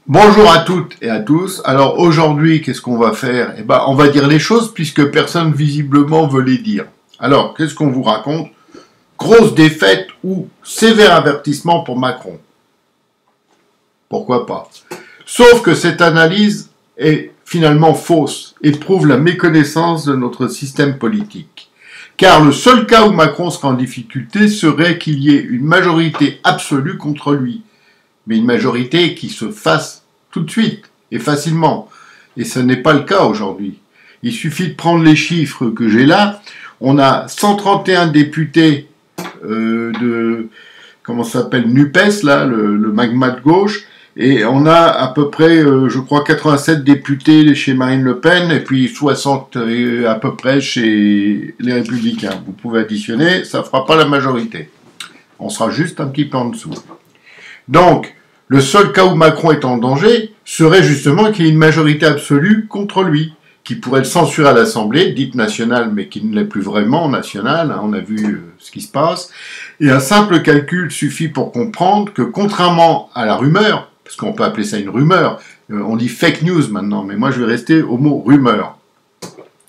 Bonjour à toutes et à tous. Alors aujourd'hui, qu'est-ce qu'on va faire? Eh ben, on va dire les choses puisque personne visiblement veut les dire. Alors, qu'est-ce qu'on vous raconte? Grosse défaite ou sévère avertissement pour Macron. Pourquoi pas? Sauf que cette analyse est finalement fausse et prouve la méconnaissance de notre système politique. Car le seul cas où Macron sera en difficulté serait qu'il y ait une majorité absolue contre lui. Mais une majorité qui se fasse tout de suite et facilement. Et ce n'est pas le cas aujourd'hui. Il suffit de prendre les chiffres que j'ai là. On a 131 députés comment ça s'appelle, NUPES, là, le magma de gauche, et on a à peu près, je crois, 87 députés chez Marine Le Pen, et puis 60 à peu près chez les Républicains. Vous pouvez additionner, ça ne fera pas la majorité. On sera juste un petit peu en dessous. Donc, le seul cas où Macron est en danger serait justement qu'il y ait une majorité absolue contre lui, qui pourrait le censurer à l'Assemblée, dite nationale, mais qui ne l'est plus vraiment nationale, hein, on a vu ce qui se passe, et un simple calcul suffit pour comprendre que contrairement à la rumeur, parce qu'on peut appeler ça une rumeur, on dit fake news maintenant, mais moi je vais rester au mot rumeur,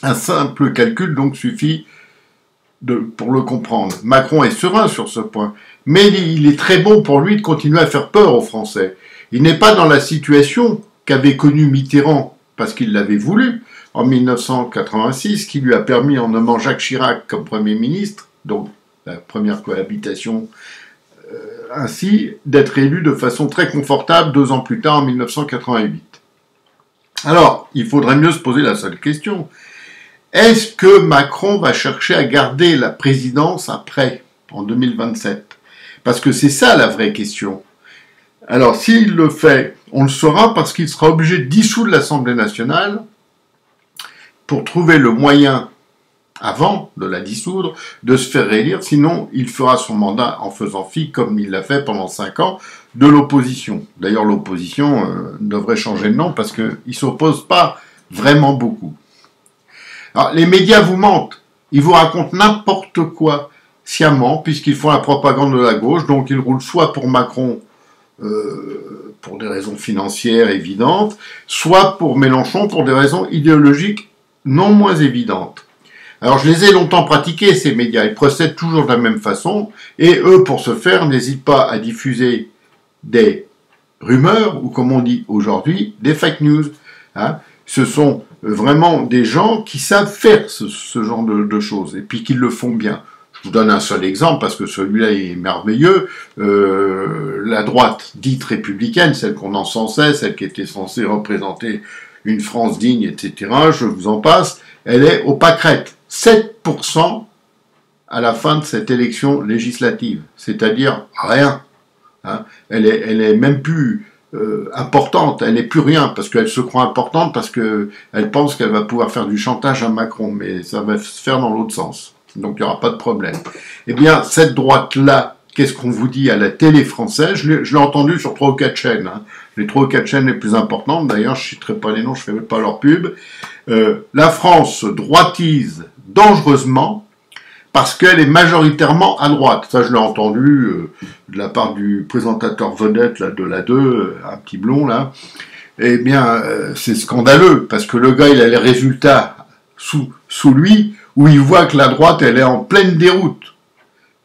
un simple calcul donc suffit pour le comprendre. Macron est serein sur ce point, mais il est très bon pour lui de continuer à faire peur aux Français. Il n'est pas dans la situation qu'avait connue Mitterrand, parce qu'il l'avait voulu, en 1986, qui lui a permis, en nommant Jacques Chirac comme Premier ministre, donc la première cohabitation ainsi, d'être élu de façon très confortable 2 ans plus tard, en 1988. Alors, il faudrait mieux se poser la seule question. Est-ce que Macron va chercher à garder la présidence après, en 2027? Parce que c'est ça la vraie question. Alors, s'il le fait, on le saura parce qu'il sera obligé de dissoudre l'Assemblée nationale pour trouver le moyen, avant de la dissoudre, de se faire réélire. Sinon, il fera son mandat en faisant fi, comme il l'a fait pendant 5 ans, de l'opposition. D'ailleurs, l'opposition devrait changer de nom parce qu'il ne s'oppose pas vraiment beaucoup. Alors, les médias vous mentent. Ils vous racontent n'importe quoi sciemment, puisqu'ils font la propagande de la gauche. Donc, ils roulent soit pour Macron, pour des raisons financières évidentes, soit pour Mélenchon, pour des raisons idéologiques non moins évidentes. Alors, je les ai longtemps pratiqués, ces médias. Ils procèdent toujours de la même façon. Et eux, pour ce faire, n'hésitent pas à diffuser des rumeurs, ou comme on dit aujourd'hui, des fake news. Hein. Ce sont vraiment des gens qui savent faire ce genre de choses, et puis qui le font bien. Je vous donne un seul exemple, parce que celui-là est merveilleux. La droite dite républicaine, celle qu'on encensait, celle qui était censée représenter une France digne, etc., je vous en passe, elle est au pâquerette. 7% à la fin de cette élection législative, c'est-à-dire rien. Hein. Elle est même plus importante, elle n'est plus rien, parce qu'elle se croit importante, parce qu'elle pense qu'elle va pouvoir faire du chantage à Macron, mais ça va se faire dans l'autre sens. Donc il n'y aura pas de problème. Eh bien, cette droite-là, qu'est-ce qu'on vous dit à la télé française? Je l'ai entendu sur 3 ou 4 chaînes. Hein. Les 3 ou 4 chaînes les plus importantes, d'ailleurs, je ne citerai pas les noms, je ne fais pas leur pub. La France se droitise dangereusement parce qu'elle est majoritairement à droite. Ça, je l'ai entendu de la part du présentateur vedette là, de la 2, un petit blond, là. Eh bien, c'est scandaleux, parce que le gars, il a les résultats sous lui, où il voit que la droite, elle est en pleine déroute.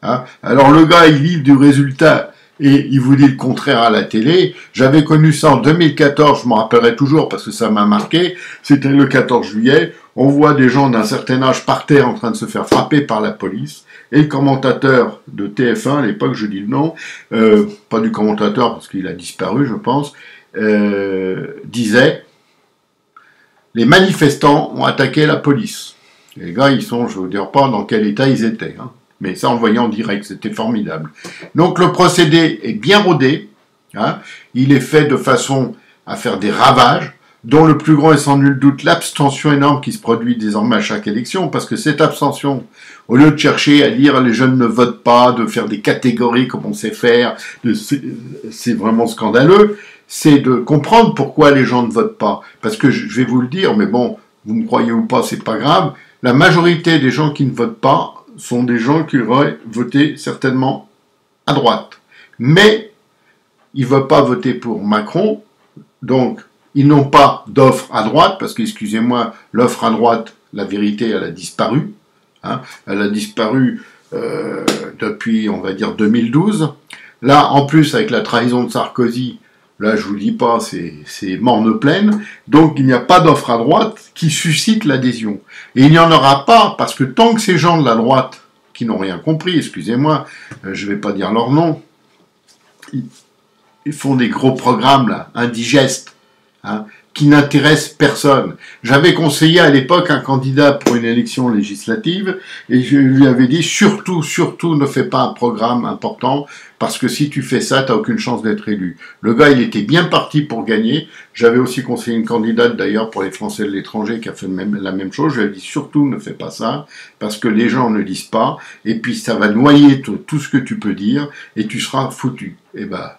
Hein. Alors le gars, il livre du résultat et il vous dit le contraire à la télé. J'avais connu ça en 2014, je m'en rappellerai toujours parce que ça m'a marqué. C'était le 14 juillet. On voit des gens d'un certain âge par terre en train de se faire frapper par la police. Et le commentateur de TF1, à l'époque, je dis le nom, pas du commentateur parce qu'il a disparu, je pense, disait « Les manifestants ont attaqué la police ». Les gars, ils sont, je ne vous dire pas dans quel état ils étaient. Hein. Mais ça, on le voyait en direct, c'était formidable. Donc le procédé est bien rodé. Hein. Il est fait de façon à faire des ravages, dont le plus grand est sans nul doute l'abstention énorme qui se produit désormais à chaque élection, parce que cette abstention, au lieu de chercher à dire les jeunes ne votent pas, de faire des catégories comme on sait faire, c'est vraiment scandaleux, c'est de comprendre pourquoi les gens ne votent pas. Parce que je vais vous le dire, mais bon, vous me croyez ou pas, c'est pas grave, la majorité des gens qui ne votent pas sont des gens qui auraient voté certainement à droite. Mais ils ne veulent pas voter pour Macron, Donc, ils n'ont pas d'offre à droite, parce qu'excusez-moi, l'offre à droite, la vérité, elle a disparu. Hein, elle a disparu depuis, on va dire, 2012. Là, en plus, avec la trahison de Sarkozy, là, je vous dis pas, c'est morne pleine. Donc, il n'y a pas d'offre à droite qui suscite l'adhésion. Et il n'y en aura pas, parce que tant que ces gens de la droite, qui n'ont rien compris, excusez-moi, je vais pas dire leur nom, ils font des gros programmes, là, indigestes, hein, qui n'intéressent personne. J'avais conseillé à l'époque un candidat pour une élection législative, et je lui avais dit, surtout, ne fais pas un programme important, parce que si tu fais ça, t'as aucune chance d'être élu. Le gars, il était bien parti pour gagner. J'avais aussi conseillé une candidate, d'ailleurs, pour les Français de l'étranger, qui a fait la même chose. Je lui ai dit, surtout, ne fais pas ça, parce que les gens ne lisent pas, et puis ça va noyer tout ce que tu peux dire, et tu seras foutu. Et ben,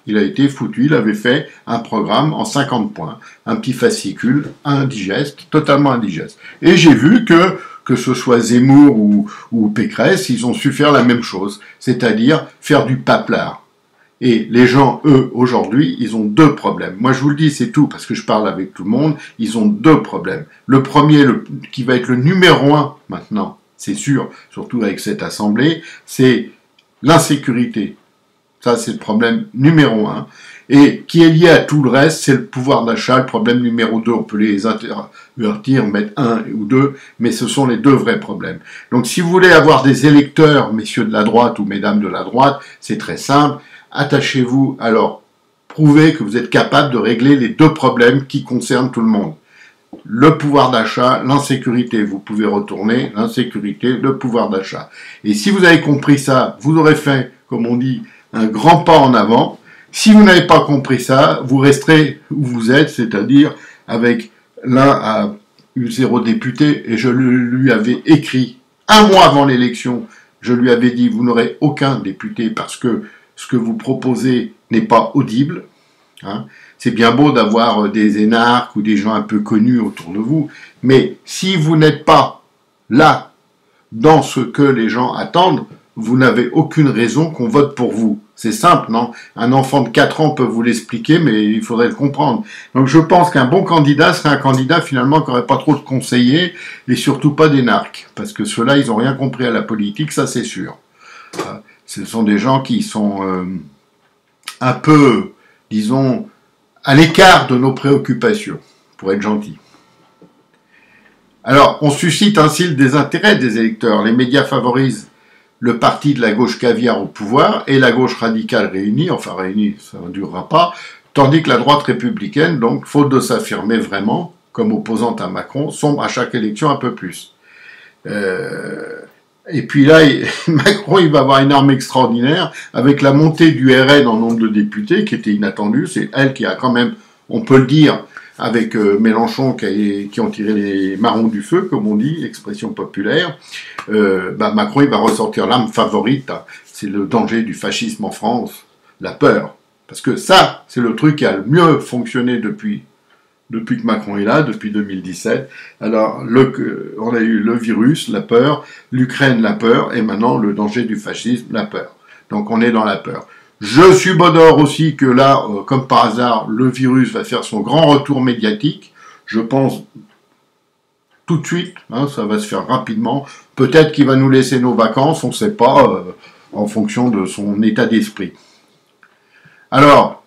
il a été foutu, il avait fait un programme en 50 points, un petit fascicule indigeste, totalement indigeste. Et j'ai vu que ce soit Zemmour ou Pécresse, ils ont su faire la même chose, c'est-à-dire faire du paplard. Et les gens, eux, aujourd'hui, ils ont deux problèmes. Moi, je vous le dis, c'est tout, parce que je parle avec tout le monde, ils ont deux problèmes. Le premier, qui va être le numéro 1 maintenant, c'est sûr, surtout avec cette assemblée, c'est l'insécurité. Ça, c'est le problème numéro 1. Et qui est lié à tout le reste, c'est le pouvoir d'achat. Le problème numéro 2, on peut les invertir, mettre 1 ou 2, mais ce sont les deux vrais problèmes. Donc, si vous voulez avoir des électeurs, messieurs de la droite ou mesdames de la droite, c'est très simple. Attachez-vous, alors, prouvez que vous êtes capable de régler les deux problèmes qui concernent tout le monde. Le pouvoir d'achat, l'insécurité. Vous pouvez retourner l'insécurité, le pouvoir d'achat. Et si vous avez compris ça, vous aurez fait, comme on dit, un grand pas en avant. Si vous n'avez pas compris ça, vous resterez où vous êtes, c'est-à-dire avec l'un à eu 0 député, et je lui avais écrit, un mois avant l'élection, je lui avais dit, vous n'aurez aucun député parce que ce que vous proposez n'est pas audible. Hein. C'est bien beau d'avoir des énarques ou des gens un peu connus autour de vous, mais si vous n'êtes pas là, dans ce que les gens attendent, vous n'avez aucune raison qu'on vote pour vous. C'est simple, non? Un enfant de 4 ans peut vous l'expliquer, mais il faudrait le comprendre. Donc je pense qu'un bon candidat serait un candidat finalement qui n'aurait pas trop de conseillers et surtout pas d'énarques. Parce que ceux-là, ils n'ont rien compris à la politique, ça c'est sûr. Ce sont des gens qui sont un peu, disons, à l'écart de nos préoccupations, pour être gentil. Alors, on suscite ainsi le désintérêt des électeurs. Les médias favorisent le parti de la gauche caviar au pouvoir et la gauche radicale réunie, enfin réunie, ça ne durera pas, tandis que la droite républicaine, donc, faute de s'affirmer vraiment, comme opposante à Macron, sombre à chaque élection un peu plus. Et puis là, Macron, il va avoir une arme extraordinaire, avec la montée du RN en nombre de députés, qui était inattendue, c'est elle qui a quand même, on peut le dire, avec Mélenchon qui ont tiré les marrons du feu, comme on dit, expression populaire, Macron il va ressortir l'arme favorite, hein. C'est le danger du fascisme en France, la peur. Parce que ça, c'est le truc qui a le mieux fonctionné depuis que Macron est là, depuis 2017. Alors, on a eu le virus, la peur, l'Ukraine, la peur, et maintenant le danger du fascisme, la peur. Donc on est dans la peur. Je subodore aussi que là, comme par hasard, le virus va faire son grand retour médiatique. Je pense tout de suite, hein, ça va se faire rapidement. Peut-être qu'il va nous laisser nos vacances, on ne sait pas, en fonction de son état d'esprit. Alors,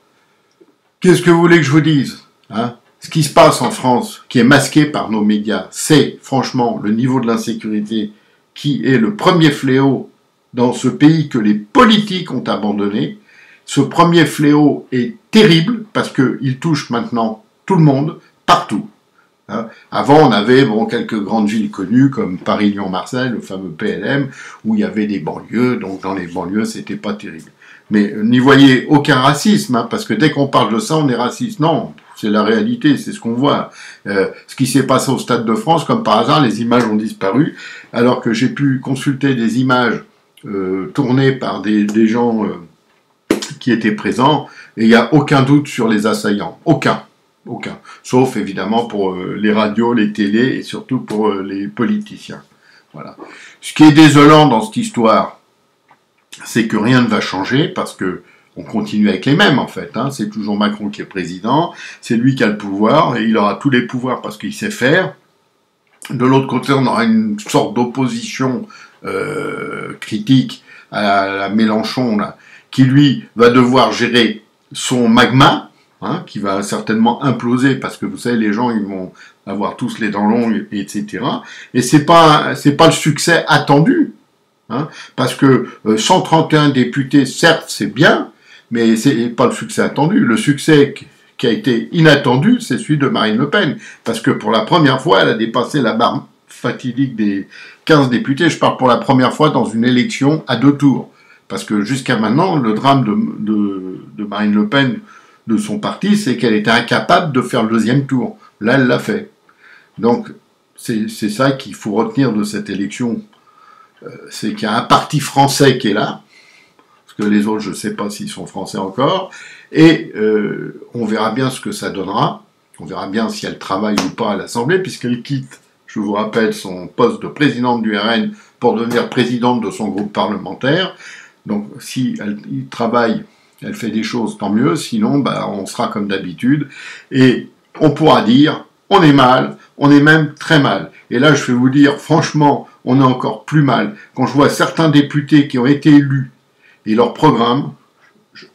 qu'est-ce que vous voulez que je vous dise, hein? Ce qui se passe en France, qui est masqué par nos médias, c'est franchement le niveau de l'insécurité qui est le premier fléau dans ce pays que les politiques ont abandonné. Ce premier fléau est terrible parce qu'il touche maintenant tout le monde, partout. Hein. Avant, on avait quelques grandes villes connues comme Paris, Lyon, Marseille, le fameux PLM, où il y avait des banlieues, donc dans les banlieues, c'était pas terrible. Mais n'y voyez aucun racisme, hein, parce que dès qu'on parle de ça, on est raciste. Non, c'est la réalité, c'est ce qu'on voit. Ce qui s'est passé au Stade de France, comme par hasard, les images ont disparu, alors que j'ai pu consulter des images tournées par des gens qui étaient présents, et il n'y a aucun doute sur les assaillants. Aucun. Sauf évidemment pour les radios, les télés, et surtout pour les politiciens. Voilà. Ce qui est désolant dans cette histoire, c'est que rien ne va changer, parce que on continue avec les mêmes en fait, hein. C'est toujours Macron qui est président, c'est lui qui a le pouvoir, et il aura tous les pouvoirs parce qu'il sait faire. De l'autre côté, on aura une sorte d'opposition critique à la Mélenchon, là, qui lui va devoir gérer son magma, hein, qui va certainement imploser, parce que vous savez, les gens, ils vont avoir tous les dents longues, etc. Et c'est pas le succès attendu, hein, parce que 131 députés, certes, c'est bien, mais c'est pas le succès attendu. Le succès qui a été inattendu, c'est celui de Marine Le Pen, parce que pour la première fois, elle a dépassé la barre fatidique des 15 députés. Je parle pour la première fois dans une élection à 2 tours, parce que jusqu'à maintenant, le drame de Marine Le Pen, de son parti, c'est qu'elle était incapable de faire le 2e tour. Là, elle l'a fait. Donc, c'est ça qu'il faut retenir de cette élection. C'est qu'il y a un parti français qui est là, parce que les autres, je ne sais pas s'ils sont français encore, et on verra bien ce que ça donnera. On verra bien si elle travaille ou pas à l'Assemblée, puisqu'elle quitte, je vous rappelle, son poste de présidente du RN pour devenir présidente de son groupe parlementaire. Donc, si elle travaille, elle fait des choses, tant mieux, sinon, bah, on sera comme d'habitude, et on pourra dire, on est mal, on est même très mal. Et là, je vais vous dire, franchement, on est encore plus mal. Quand je vois certains députés qui ont été élus, et leur programme,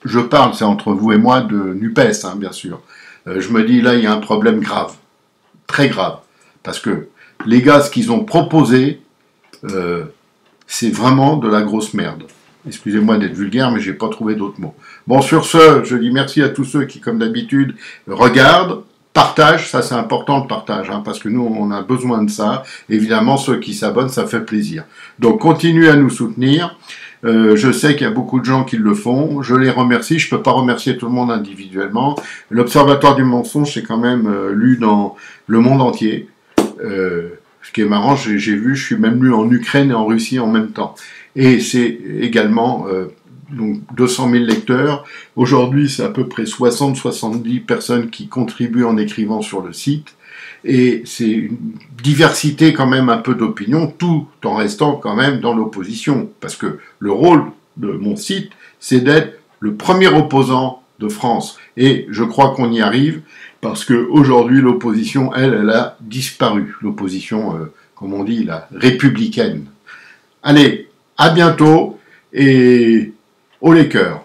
je parle, c'est entre vous et moi, de NUPES, hein, bien sûr, je me dis, là, il y a un problème grave, très grave, parce que les gars, ce qu'ils ont proposé, c'est vraiment de la grosse merde. Excusez-moi d'être vulgaire, mais j'ai pas trouvé d'autres mots. Bon, sur ce, je dis merci à tous ceux qui, comme d'habitude, regardent, partagent, ça c'est important le partage, hein, parce que nous, on a besoin de ça. Évidemment, ceux qui s'abonnent, ça fait plaisir. Donc, continuez à nous soutenir. Je sais qu'il y a beaucoup de gens qui le font. Je les remercie. Je peux pas remercier tout le monde individuellement. L'Observatoire du mensonge, c'est quand même lu dans le monde entier. Ce qui est marrant, j'ai vu, je suis même lu en Ukraine et en Russie en même temps. Et c'est également donc 200 000 lecteurs. Aujourd'hui, c'est à peu près 60-70 personnes qui contribuent en écrivant sur le site. Et c'est une diversité quand même un peu d'opinion, tout en restant quand même dans l'opposition. Parce que le rôle de mon site, c'est d'être le premier opposant de France. Et je crois qu'on y arrive, parce qu'aujourd'hui, l'opposition, elle a disparu. L'opposition, comme on dit, la républicaine. Allez, à bientôt, et haut les cœurs.